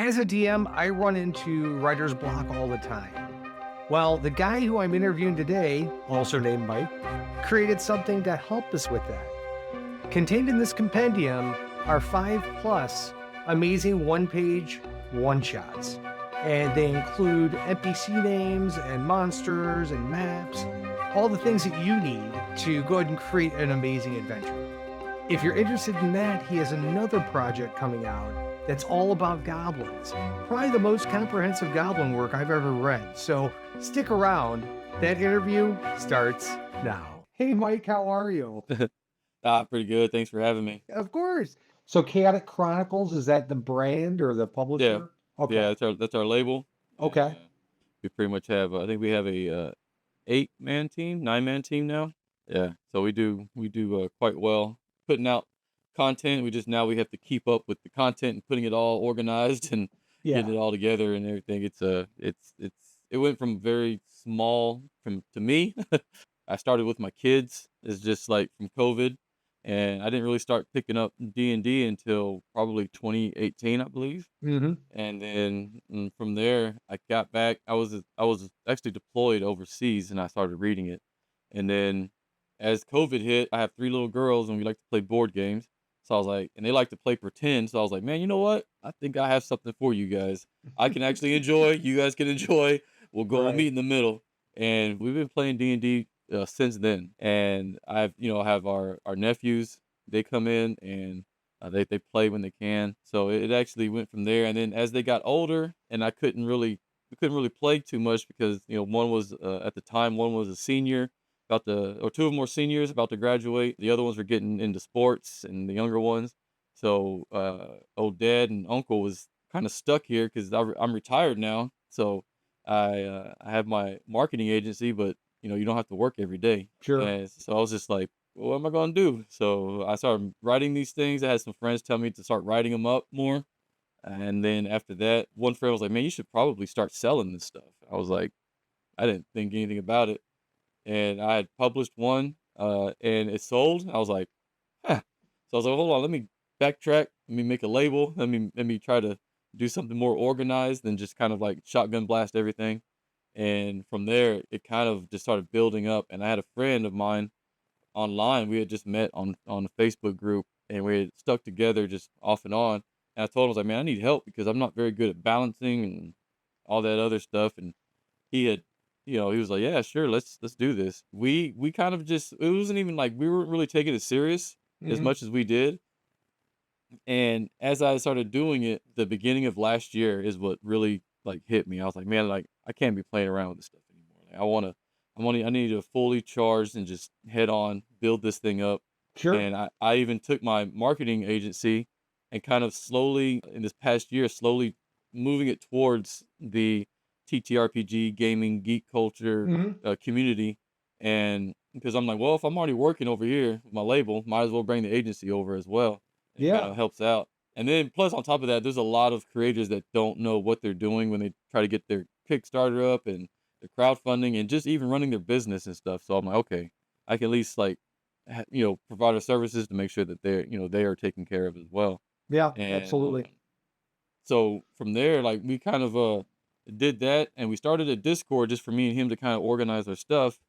As a DM, I run into writer's block all the time. Well, the guy who I'm interviewing today, also named Mike, created something to help us with that. Contained in this compendium are 5+ amazing one-page one-shots. And they include NPC names and monsters and maps, all the things that you need to go ahead and create an amazing adventure. If you're interested in that, he has another project coming out that's all about goblins. Probably the most comprehensive goblin work I've ever read. So stick around. That interview starts now. Hey, Mike, how are you? Pretty good. Thanks for having me. Of course. So Chaotic Chronicles, is that the brand or the Yeah, publisher? yeah. Okay. That's our label, and Okay. we pretty much have. I think we have a 8-man team, 9-man team now. Yeah, so we do quite well putting out content. We have to keep up with the content and putting it all organized and Yeah. getting it all together and everything. It went from very small from to me. I started with my kids. It's just like from COVID, and I didn't really start picking up D&D until probably 2018, I believe. Mm-hmm. And then from there, I got back. I was actually deployed overseas, and I started reading it. And then as COVID hit, I have 3 little girls, and we like to play board games. So I was like, and they like to play pretend. So I was like, man, you know what? I think I have something for you guys. I can actually enjoy. You guys can enjoy. We'll Right. meet in the middle. And we've been playing D&D since then. And have our nephews. They come in and they play when they can. So it actually went from there. And then as they got older, and we couldn't really play too much because one was at the time one was a senior or two of them were seniors about to graduate. The other ones were getting into sports, and the younger ones. So old dad and uncle was kind of stuck here because I'm retired now. So I have my marketing agency, but you don't have to work every day. Sure. And so I was just like, well, what am I gonna do? So I started writing these things. I had some friends tell me to start writing them up more. And then after that, one friend was like, man, you should probably start selling this stuff. I was like, I didn't think anything about it. And I had published one, and it sold. I was like, huh. So I was like, hold on, let me backtrack. Let me make a label. Let me try to do something more organized than just kind of like shotgun blast everything. And from there, it kind of just started building up. And I had a friend of mine online. We had just met on a Facebook group, and we had stuck together just off and on. And I told him, I was like, man, I need help because I'm not very good at balancing and all that other stuff. And he had, he was like, yeah, sure, let's do this. We kind of just it wasn't even like we weren't really taking it serious as Mm-hmm. much as we did. And as I started doing it, the beginning of last year is what really like hit me. I was like, man, like I can't be playing around with this stuff anymore. Like I need to fully charge and just head on, build this thing up. Sure. And I even took my marketing agency and kind of slowly in this past year, slowly moving it towards the TTRPG gaming geek culture Mm-hmm. community. And because I'm like, well, if I'm already working over here with my label, might as well bring the agency over as well. It kind Yeah. of helps out. And then plus on top of that, there's a lot of creators that don't know what they're doing when they try to get their Kickstarter up and their crowdfunding and just even running their business and stuff. So I'm like, okay, I can at least like, provide our services to make sure that they are taken care of as well. Yeah. And Absolutely. so from there, like we kind of did that, and we started a Discord just for me and him to kind of organize our stuff.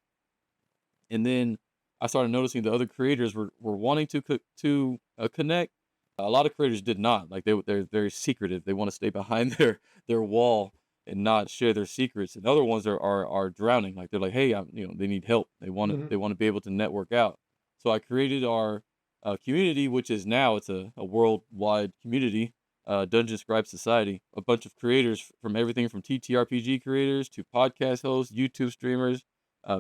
And then I started noticing the other creators were wanting to connect. A lot of creators did not. Like they're very secretive. They want to stay behind their wall and not share their secrets. And other ones are drowning. Like they're like, hey, they need help. Mm-hmm. They want to be able to network out. So I created our community, which is now it's a worldwide community, Dungeon Scribe Society. A bunch of creators from everything from TTRPG creators to podcast hosts, YouTube streamers,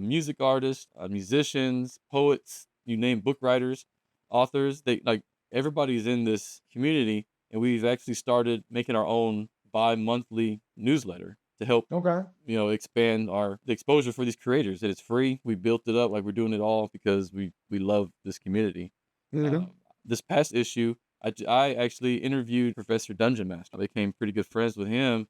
music artists, musicians, poets, you name book writers, authors. They like everybody's in this community, and we've actually started making our own bi-monthly newsletter to help Okay. expand the exposure for these creators. And it's free. We built it up like we're doing it all because we love this community. Mm-hmm. Um, this past issue, I actually interviewed Professor Dungeon Master. I became pretty good friends with him,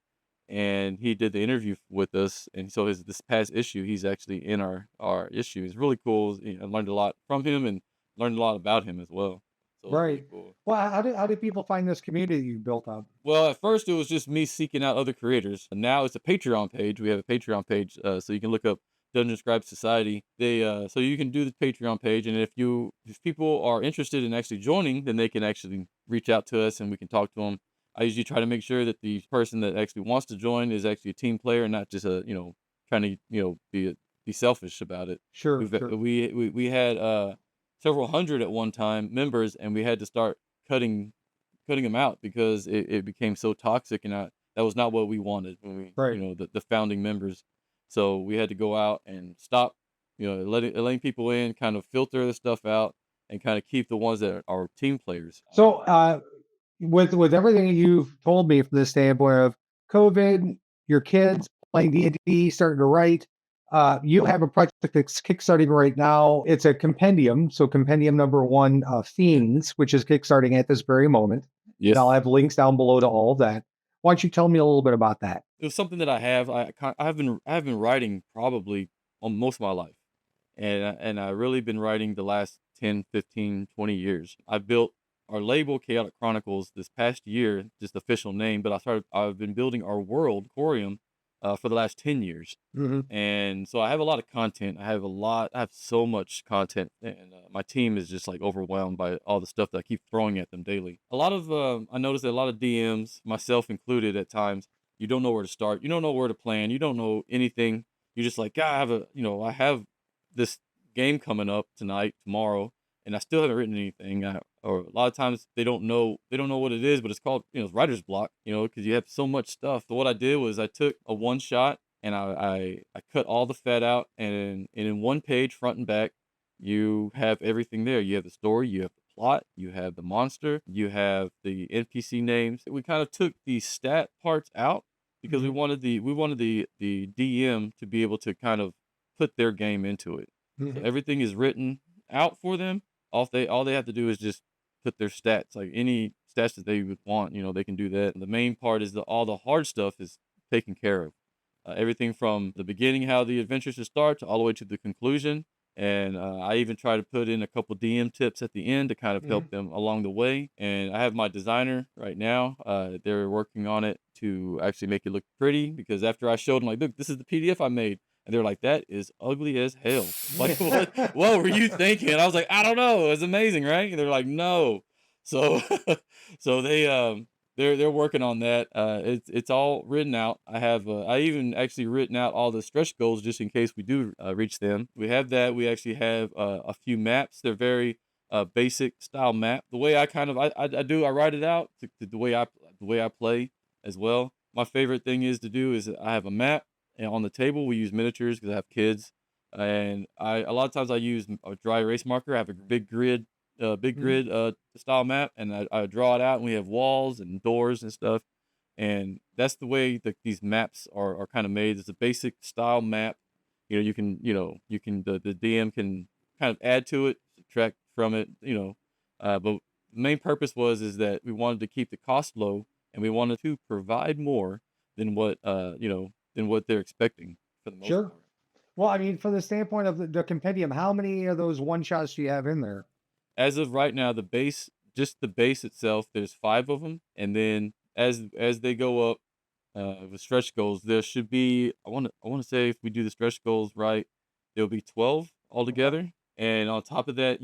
and he did the interview with us. And so this past issue, he's actually in our issue. It's really cool. I learned a lot from him and learned a lot about him as well. So it's really Right. cool. Well, how do people find this community you built up? Well, at first it was just me seeking out other creators. And now it's a Patreon page. We have a Patreon page, so you can look up Dungeon Scribe Society. So you can do the Patreon page, and if people are interested in actually joining, then they can actually reach out to us and we can talk to them. I usually try to make sure that the person that actually wants to join is actually a team player, and not just trying to be selfish about it. Sure, We've sure. we had several hundred at one time members, and we had to start cutting cutting them out because it became so toxic, and that was not what we wanted when Right. the founding members. So we had to go out and stop, letting people in, kind of filter the stuff out, and kind of keep the ones that are team players. So, with everything you've told me from the standpoint of COVID, your kids playing D&D, starting to write, you have a project that's kickstarting right now. It's a compendium. So compendium number one, Fiends, which is kickstarting at this very moment. And I'll Yes, have links down below to all of that. Why don't you tell me a little bit about that? it was something that I have been writing probably on most of my life, and I really been writing the last 10, 15, 20 years. I built our label Chaotic Chronicles this past year, just the official name, but I've been building our world Corium for the last 10 years. Hmm. And so I have a lot of content. I have so much content, and my team is just like overwhelmed by all the stuff that I keep throwing at them daily. I noticed that a lot of DMs, myself included at times, you don't know where to start. You don't know where to plan. You don't know anything. You're just like, "God, I have this game coming up tonight, tomorrow, and I still haven't written anything." Or a lot of times they don't know what it is, but it's called, it's writer's block, because you have so much stuff. So what I did was I took a one shot, and I cut all the fat out, and in one page, front and back, you have everything there. You have the story, you have the plot, you have the monster, you have the NPC names. We kind of took the stat parts out because Hmm. we wanted the DM to be able to kind of put their game into it. So Hmm. everything is written out for them. All they have to do is just put their stats, like any stats that they would want, they can do that. The main part is all the hard stuff is taken care of. Everything from the beginning, how the adventure should start, to all the way to the conclusion. And I even try to put in a couple DM tips at the end to kind of Hmm. help them along the way. And I have my designer right now. They're working on it to actually make it look pretty, because after I showed them, like, look, this is the PDF I made. And they're like, that is ugly as hell. Like, what were you thinking? And I was like, I don't know. It's amazing, right? And they're like, no. So, so they're working on that. It's all written out. I even actually written out all the stretch goals just in case we do reach them. We have that. We actually have a few maps. They're very basic style map. The way I kind of I write it out to the way I play as well. My favorite thing is to do is I have a map, and on the table we use miniatures because I have kids, and I a lot of times I use a dry erase marker. I have a big Hmm. grid style map, and I draw it out, and we have walls and doors and stuff. And that's the way that these maps are kind of made. It's a basic style map. The DM can kind of add to it, subtract from it, but the main purpose is that we wanted to keep the cost low, and we wanted to provide more than what they're expecting for the most Sure. part. Well, I mean, from the standpoint of the compendium, how many of those one shots do you have in there? As of right now, just the base itself, there's 5 of them, and then as they go up, with stretch goals, there should be, I wanna say, if we do the stretch goals right, there'll be 12 Okay. altogether, and on top of that,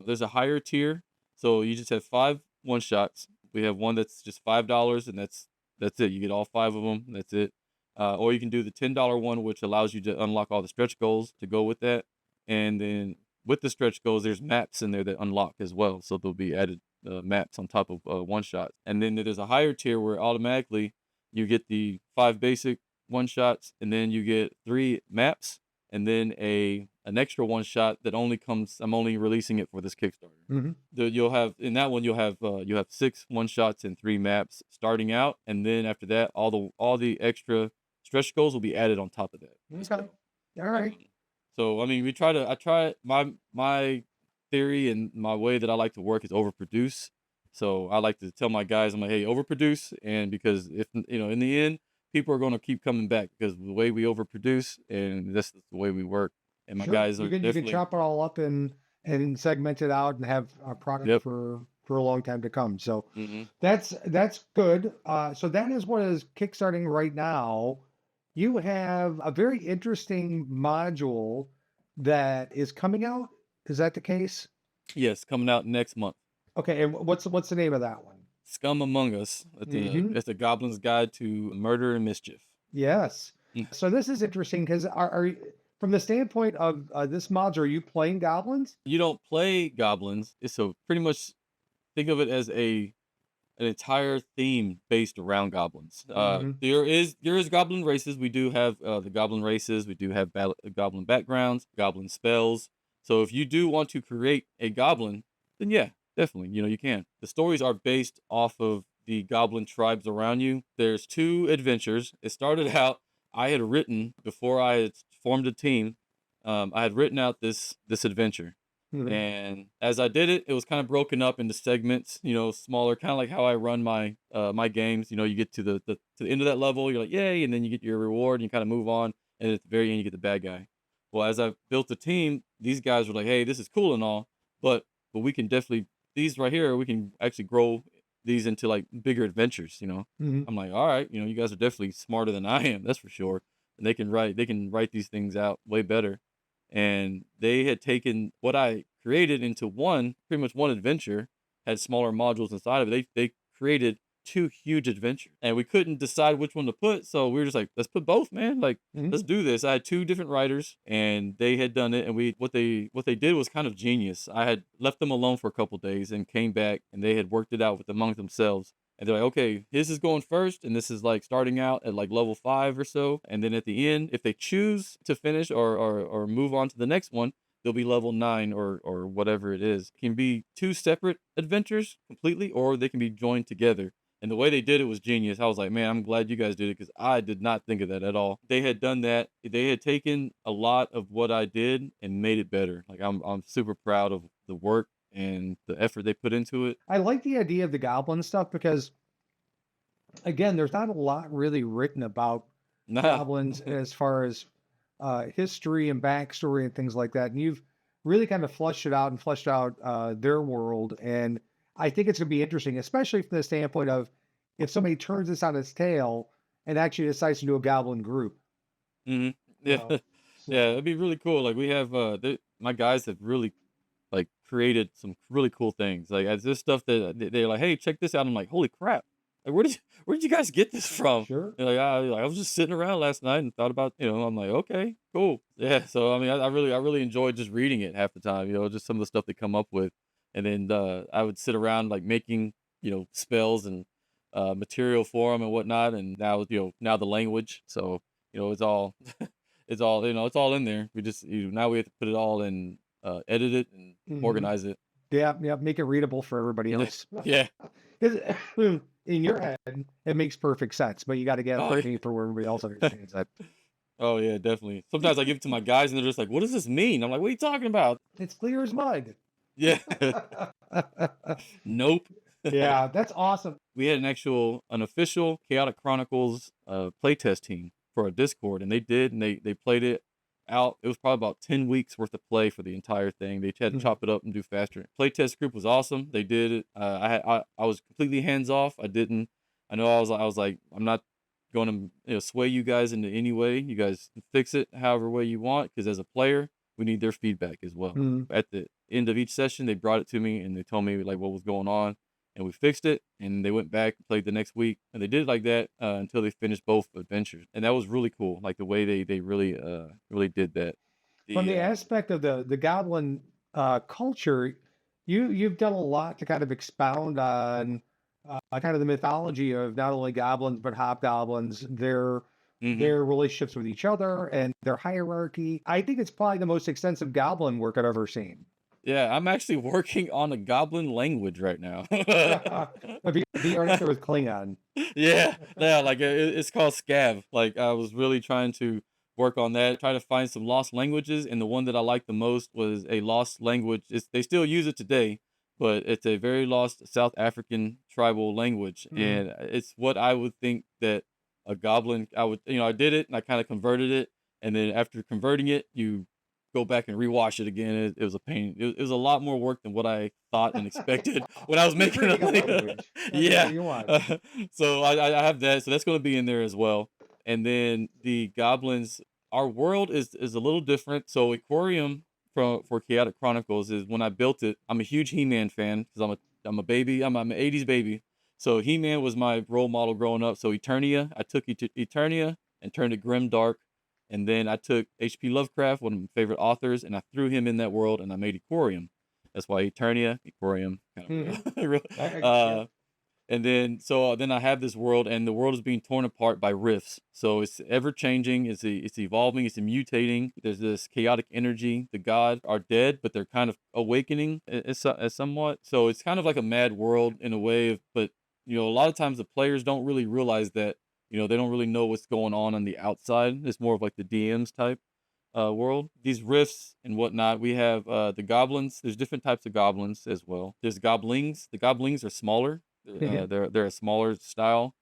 there's a higher tier, so you just have 5 one shots. We have one that's just $5, and that's it. You get all 5 of them, that's it. Or you can do the $10 one, which allows you to unlock all the stretch goals to go with that, and then with the stretch goals, there's maps in there that unlock as well, so there'll be added, maps on top of, one shots. And then there's a higher tier where automatically you get the 5 basic one shots, and then you get 3 maps, and then an extra one shot that only comes I'm only releasing it for this Kickstarter. Hmm. You'll have in that one you'll have 6 one shots and 3 maps starting out, and then after that all the extra stretch goals will be added on top of that as Okay. well. All right. Um, so I mean, I try my theory and my way that I like to work is overproduce. So I like to tell my guys, I'm like, hey, overproduce, and because if in the end, people are going to keep coming back because the way we overproduce, and that's the way we work. And my Sure. guys You are can definitely chop it all up and segment it out and have a product Yep. for a long time to come. So Hmm. that's good. So that is what is kickstarting right now. You have a very interesting module that is coming out. Is that the case? Yes, coming out next month. Okay, and what's the name of that one? Scum Among Us. Hmm. It's a Goblin's Guide to Murder and Mischief. Yes. Mm. So this is interesting because from the standpoint of this module, are you playing goblins? You don't play goblins. It's so pretty much think of it as an entire theme based around goblins. Hmm. There is goblin races. We do have the goblin races. We do have goblin backgrounds, goblin spells. So if you do want to create a goblin, then yeah, definitely, you can. The stories are based off of the goblin tribes around you. There's two adventures. It started out I had written before I had formed a team. I had written out this adventure, Hmm. and as I did it, it was kind of broken up into segments, smaller, kind of like how I run my games. You get to the end of that level, you're like, yay, and then you get your reward, and you kind of move on, and at the very end, you get the bad guy. Well, as I built the team, these guys were like, hey, this is cool and all, but we can definitely these right here, we can actually grow these into like bigger adventures. Hmm. I'm like, all right, you guys are definitely smarter than I am, that's for sure, and they can write these things out way better, and they had taken what I created into pretty much one adventure, had smaller modules inside of it. They created two huge adventures, and we couldn't decide which one to put, so we were just like, let's put both, man. Like, Hmm. let's do this. I had two different writers, and they had done it, and we what they did was kind of genius. I had left them alone for a couple days and came back, and they had worked it out with among themselves. And they're like, okay, his is going first, and this is like starting out at like level 5 or so. And then at the end, if they choose to finish or move on to the next one, they'll be level 9 or whatever it is. It can be two separate adventures completely, or they can be joined together. And the way they did it was genius. I was like, man, I'm glad you guys did it because I did not think of that at all. They had done that. They had taken a lot of what I did and made it better. Like I'm super proud of the work and the effort they put into it. I like the idea of the goblin stuff because, again, there's not a lot really written about Nah. goblins as far as history and backstory and things like that. And you've really kind of fleshed it out and fleshed out their world. And I think it's going to be interesting, especially from the standpoint of if somebody turns this on its tail and actually decides to do a goblin group. Hmm. You Yeah. know, Yeah, so it'd be really cool. Like we have my guys have really like created some really cool things. Like as this stuff that they're like, hey, check this out. I'm like, holy crap! Like where did you guys get this from? sure. They're like, I was just sitting around last night and thought about. I'm like, okay, cool, yeah. So I mean, I really enjoyed just reading it half the time. Just some of the stuff they come up with, and then I would sit around like making spells and material for them and whatnot. And now the language. So it's all it's all in there. We just now we have to put it all in, edit it and Hmm. organize it. Yeah, yeah, make it readable for everybody Yeah. else. Yeah. 'Cause, in your head, it makes perfect sense, but you got to get Oh, yeah. underneath where everybody else understands that. Oh, yeah, definitely. Sometimes I give it to my guys and they're just like, "What does this mean?" I'm like, "What are you talking about?" It's clear as mud. Yeah. Nope. Yeah, that's awesome. We had an official Chaotic Chronicles playtest team for our Discord, and they played it out. It was probably about 10 weeks worth of play for the entire thing. They had to Mhm. chop it up and do faster. Playtest group was awesome. They did it. I was completely hands off. I didn't. I know I was like, I'm not going to sway you guys into any way. You guys fix it however way you want, because as a player, we need their feedback as well. Mhm. At the end of each session, they brought it to me and they told me like what was going on, and we fixed it, and they went back and played the next week, and they did it like that until they finished both adventures, and that was really cool, like the way they really did that. From The the aspect of the goblin culture, you've done a lot to kind of expound on kind of the mythology of not only goblins but hobgoblins, Mhm. their relationships with each other and their hierarchy. I think it's probably the most extensive goblin work I've ever seen. Yeah, I'm actually working on a goblin language right now. Be right up there with Klingon. Yeah, yeah, like it's called Scav. Like I was really trying to work on that, try to find some lost languages, and the one that I liked the most was a lost language. They still use it today, but it's a very lost South African tribal language, Mhm. and it's what I would think that a goblin. I did it, and I kind of converted it, and then after converting it, you go back and rewatch it again. It was a pain. It was a lot more work than what I thought and expected when I was making Reading a it. language. That's what Yeah. you want. So I have that. So that's going to be in there as well. And then the goblins, our world is a little different. So Aquarium for Chaotic Chronicles is when I built it. I'm a huge He-Man fan because I'm a baby. I'm an 80s baby. So He-Man was my role model growing up. So Eternia, I took Eternia and turned it grim dark. And then I took H.P. Lovecraft, one of my favorite authors, and I threw him in that world and I made Aquarium. That's why Eternia, Aquarium, kind of Mhm. real. Yeah. And then then I have this world, and the world is being torn apart by rifts. So it's ever changing, it's evolving, it's mutating. There's this chaotic energy. The gods are dead, but they're kind of awakening as somewhat. So it's kind of like a mad world in a way of, but a lot of times the players don't really realize that. They don't really know what's going on the outside. It's more of like the DMs type world. These rifts and whatnot. We have the goblins. There's different types of goblins as well. There's goblins. The goblins are smaller. They're a smaller style.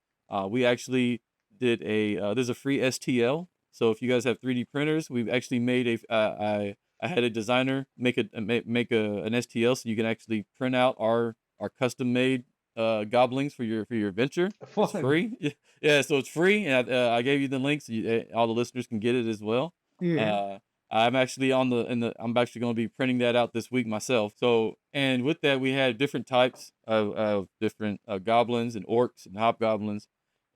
We actually did there's a free STL. So if you guys have 3D printers, we've actually made I had a designer make an STL so you can actually print out our custom made goblins for your adventure. It's Fun. free. Yeah, so it's free, and I gave you the links. All the listeners can get it as well. Yeah. Uh, I'm actually I'm actually going to be printing that out this week myself. So, and with that, we had different types of different goblins and orcs and hobgoblins,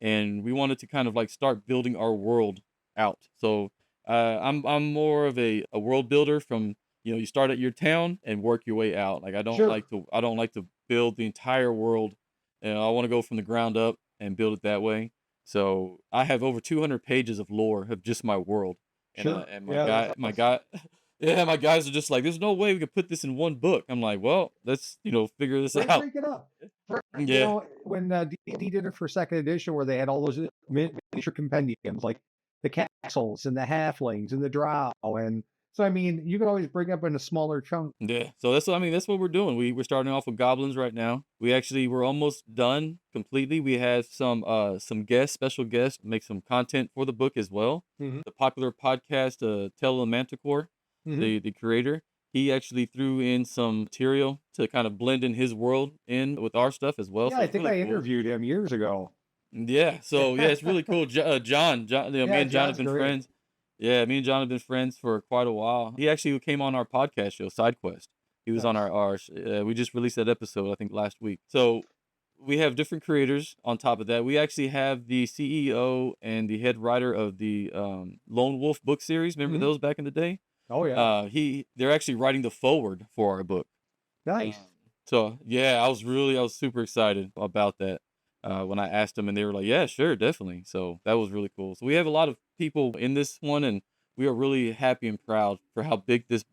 and we wanted to kind of like start building our world out. So, I'm more of a world builder from you start at your town and work your way out. Like Sure. I don't like to build the entire world. I want to go from the ground up and build it that way. So I have over 200 pages of lore of just my world. Sure. And Yeah, that's my awesome. guy, yeah, my guys are just like, there's no way we could put this in one book. I'm like, well, let's figure this out. Break it up. Yeah, When D&D did it for second edition, where they had all those miniature compendiums, like the castles and the halflings and the drow, and so I mean, you could always bring up in a smaller chunk. yeah. So that's what we're doing. We're starting off with goblins right now. We're almost done completely. We had some special guests, make some content for the book as well. Hmm. The popular podcast, Manticore, Hmm. the creator, he actually threw in some material to kind of blend in his world in with our stuff as well. Yeah, So I it's think really I cool. interviewed him years ago. Yeah, so yeah, it's really cool. John, me Yeah, and John have John's been great. friends. Yeah, me and John have been friends for quite a while. He actually came on our podcast show, SideQuest. He was on Nice. we just released that episode, I think last week. So we have different creators on top of that. We actually have the CEO and the head writer of the Lone Wolf book series. Remember Hmm. those back in the day? Oh yeah, They're actually writing the forward for our book. Um, nice. so yeah, I was super excited about that when I asked them, and they were like, "Yeah, sure, definitely." So that was really cool. So we have a lot of people in this one, and we are really happy and proud for how big this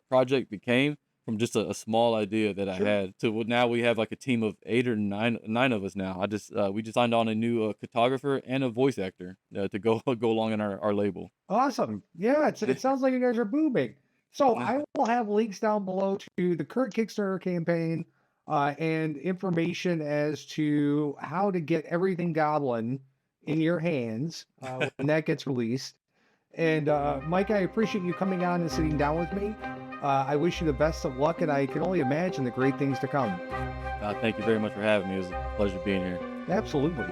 project became from just a small idea that I Sure. had to now we have like a team of nine of us now. We just signed on a new cartographer and a voice actor to go go along in our label. Awesome. Yeah, it sounds like you guys are booming. So Yeah. I will have links down below to the current Kickstarter campaign and information as to how to get everything Goblin in your hands when that gets released. And Mike, I appreciate you coming on and sitting down with me. I wish you the best of luck, and I can only imagine the great things to come. Thank you very much for having me. It was a pleasure being here. Absolutely.